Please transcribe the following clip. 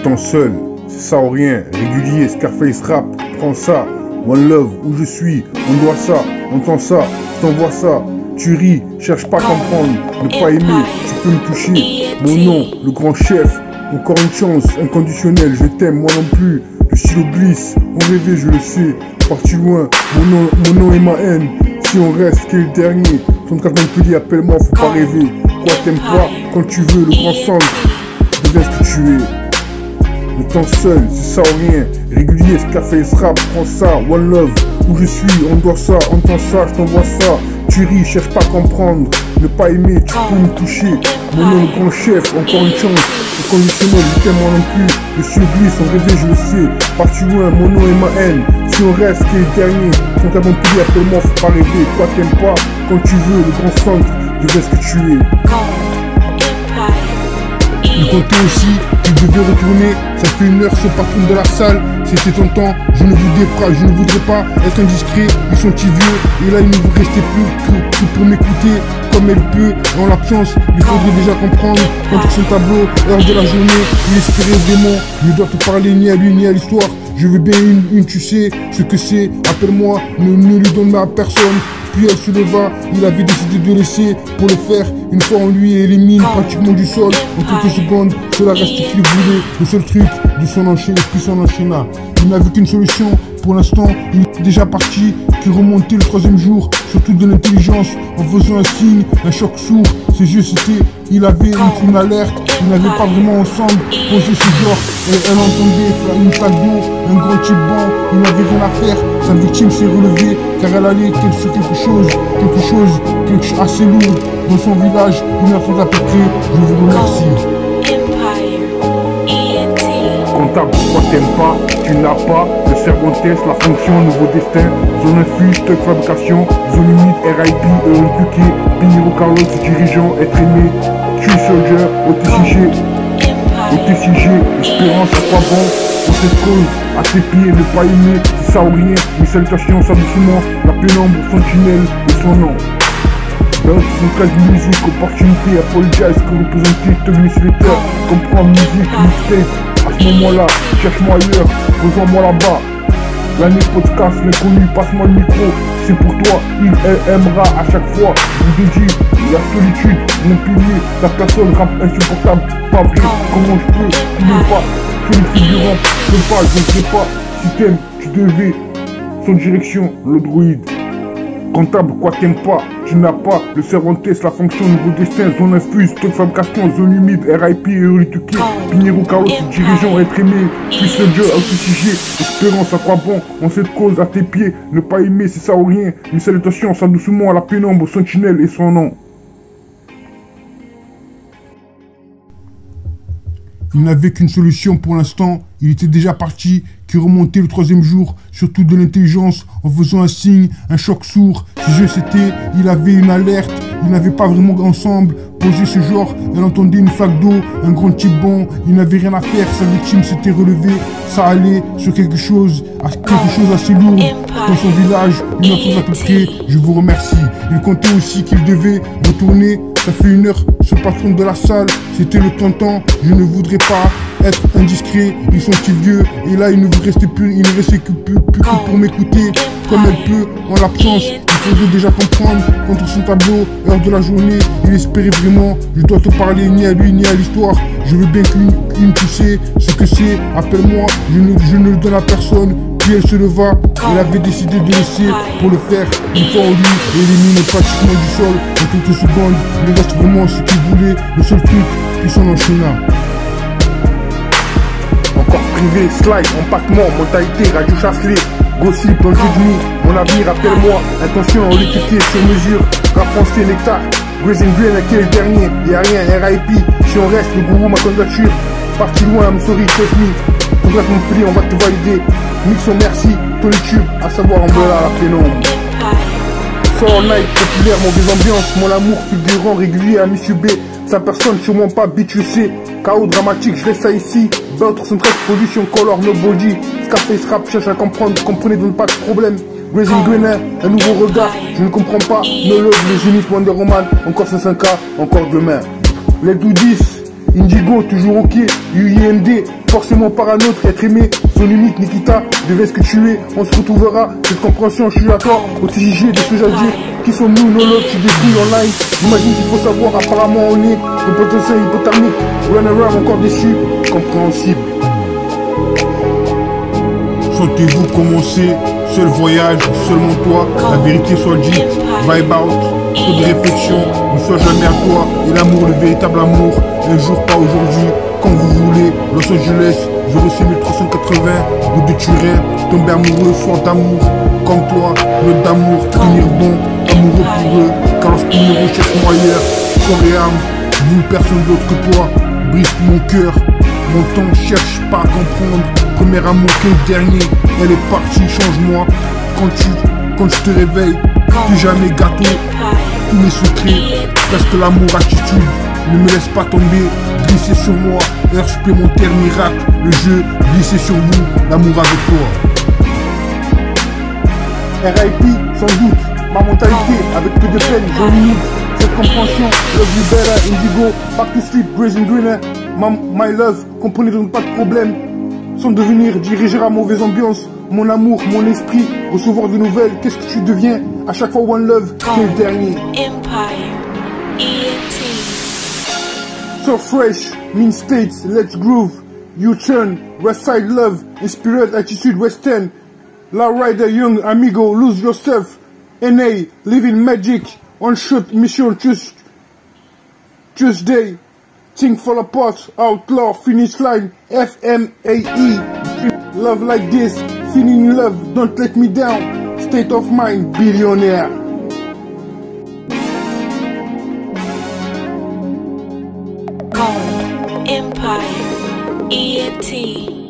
temps seul, c'est ça ou rien, régulier, Scarface rap, prends ça, One Love, où je suis, on doit ça, on entend ça, je t'envoie ça, tu ris, cherche pas à comprendre, ne pas aimer, tu peux me toucher, mon nom, le grand chef, encore une chance, inconditionnelle, je t'aime, moi non plus, le stylo glisse, on rêvait, je le sais, parti loin, mon nom est ma haine, si on reste, qui est le dernier, 34 Montpellier, appelle-moi, faut pas rêver, quoi t'aimes pas, quand tu veux, le grand centre, deviens ce que tu es. Le temps seul, c'est ça ou rien, régulier, Scarface rap, prends ça, One Love, où je suis, on doit ça, on entend ça, je t'envoie ça, tu ris, cherche pas à comprendre, ne pas aimer, tu peux me toucher, mon nom le grand chef, encore une chance, le conditionnel, je t'aime moi non plus, le ciel glisse, on rêvait, je le sais, parti loin, mon nom est ma haine, si on reste, qui est le dernier, ton cas Montpellier, appelle-moi, faut pas rêver, toi t'aimes pas, quand tu veux, le grand centre, deviens ce que tu es. Il comptait aussi qu'il devait retourner, ça fait 1 heure, ce patron de la salle, c'était ton temps, je ne voudrais pas être indiscret, ils sont petits vieux, et là il ne vous restait plus que pour m'écouter, comme elle peut, en l'absence, il faudrait déjà comprendre, contre son tableau, heure de la journée, il espérait vraiment, je dois te parler ni à lui ni à l'histoire, je veux bien une, tu sais ce que c'est, appelle-moi, ne lui donne à personne. Puis elle se leva, il avait décidé de laisser pour le faire. Une fois on lui élimine pratiquement du sol. En quelques secondes, cela reste qu'il voulait. Le seul truc de son enchaîner, puis son enchaîna. Il n'a vu qu'une solution. Pour l'instant, il est déjà parti. Qui remontait le 3e jour, surtout de l'intelligence, en faisant un signe, un choc sourd. Ses yeux c'était, il avait une alerte. Ils n'avaient pas vraiment ensemble posé ce genre. Elle entendait une flaque d'eau, un grand type bon. Il n'avait rien à faire. Sa victime s'est relevée car elle allait sur quelque chose assez lourd dans son village. 1 heure à peu près. Je vous remercie. Comptable, pourquoi t'aimes pas, tu n'as pas le cerveau test, la fonction, nouveau destin, zone infuse, stock fabrication, zone humide, RIP, Europuqué, Pinheiro Carlos, dirigeant, être aimé, Q Soldier, OTCG, espérance, à quoi bon, pour cette cause, à tes pieds, ne pas aimer, c'est ça ou rien, une salutation, ça doucement, la pénombre, sentinelle et son nom. Dans son cas de musique, opportunité, apologize, que représenter, tenir sur les terres, comprendre musique, mixtape. À ce moment-là, cherche-moi ailleurs, rejoins-moi là-bas. L'année podcast, l'inconnu, passe-moi le micro. C'est pour toi, il aimera à chaque fois. Je vous dédie la solitude, mon pilier. La personne rap insupportable, pas vrai. Comment je peux, tu ne veux pas. Je suis le figurant, je ne sais pas. Si t'aimes, tu devais. Son direction, le druide. Comptable, quoi t'aimes pas, tu n'as pas le cerveau test, la fonction, nouveau destin, zone infuse, stock fabrication, zone humide, RIP, Eurituqué, Pinheiro Carlos, dirigeant, être aimé, puis ce jeu, OTCG, espérance, à quoi bon, en cette cause, à tes pieds, ne pas aimer, c'est ça ou rien, une salutation, ça doucement à la pénombre, sentinelle et son nom. Il n'avait qu'une solution pour l'instant, il était déjà parti, qui remontait le 3e jour, surtout de l'intelligence, en faisant un signe, un choc sourd. Ses yeux c'était, il avait une alerte, ils n'avaient pas vraiment ensemble posé ce genre, elle entendait une flaque d'eau, un grand type bon, il n'avait rien à faire, sa victime s'était relevée, ça allait sur quelque chose assez lourd dans son village, 1 heure à peu près, je vous remercie. Il comptait aussi qu'il devait retourner. Ça fait 1 heure, ce patron de la salle, c'était le tonton, je ne voudrais pas être indiscret, ils sont petits vieux, et là il ne vous restait plus, il ne restait que pour m'écouter, comme elle peut, en l'absence, il faudrait déjà comprendre, contre son tableau, heure de la journée, il espérait vraiment, je dois te parler ni à lui ni à l'histoire, je veux bien qu'une tu sais ce que c'est, appelle-moi, je ne le donne à personne. Puis elle se leva, elle avait décidé de laisser pour le faire. Une fois on lui élimine pratiquement du sol en quelques secondes. Il reste vraiment ce qu'il voulait, le seul truc, puis son enchaîna. Encore privé, slide, empattement, mentalité, radio chasselet, gossip dans le jeu de nuit. Mon avenir, appelle-moi, intention, on l'étiqueté sur mesure. Rap français, nectar, Grazing Green, à qui est le dernier. Y'a rien, RIP, si on reste, le gourou, ma candidature. Parti loin, I'm sorry, trust me. Faudra Montpellier, on va te valider. Mixon, merci, ton YouTube, à savoir en bas à la pénombre. Soul Night, populaire, mauvaise ambiance. Mon amour, figurant, régulier à Monsieur B. Sa personne, sûrement pas BTC. Chaos dramatique, je reste ça ici. Beurre, 113, pollution, color, no body. Scarface rap, cherche à comprendre, comprenez donc pas de problème. Grazing Green, un nouveau regard, je ne comprends pas. No love, le génie, Wonder Woman. Encore 5K, encore demain. Les 12-10. Indigo, toujours ok, UIND, forcément parano, être aimé, son limite, Nikita, devais ce que tu es, on se retrouvera, cette compréhension, je suis d'accord, au TJG, des choses à dire, qui sont nous, nos lots, tu détruis online, j'imagine qu'il faut savoir, apparemment on est, le potentiel hypothermique, run around, encore déçu, compréhensible. Sentez-vous commencer, seul voyage, seulement toi, la vérité soit dite, vibe out, trop de réflexion, ne sois jamais à toi, et l'amour, le véritable amour, un jour pas aujourd'hui, quand vous voulez, Los Angeles, 06380, route de Turin, tomber amoureux, soir d'amour, comme toi, le d'amour, tenir bon, amoureux pour eux, car lorsqu'ils me recherchent moi ailleurs, corps et âme, vous personne d'autre que toi, brise mon cœur, mon temps cherche pas à comprendre, premier amour que le dernier, elle est partie, change-moi, quand tu te réveilles, plus jamais gâteau, tous mes secrets, presque l'amour attitude, ne me laisse pas tomber, glissez sur moi, heure supplémentaire miracle, le jeu, glissez sur vous, l'amour avec toi. RIP, sans doute, ma mentalité, avec peu de peine, je limite, cette compréhension, love you better, Indigo, back to sleep, grazing greener, my love, comprenez donc pas de problème, sans devenir diriger à mauvaise ambiance, mon amour, mon esprit, recevoir de nouvelles, qu'est-ce que tu deviens, à chaque fois one love, qui est le dernier. Empire, ENT. So fresh, mean states, let's groove, U-turn, west side love, inspired attitude western, La Rider Young, amigo, lose yourself, NA, living magic, on shot, mission, Tuesday, thing fall apart, outlaw, finish line, FMAE, love like this, feeling love, don't let me down, state of mind, billionaire. Empire, ENT.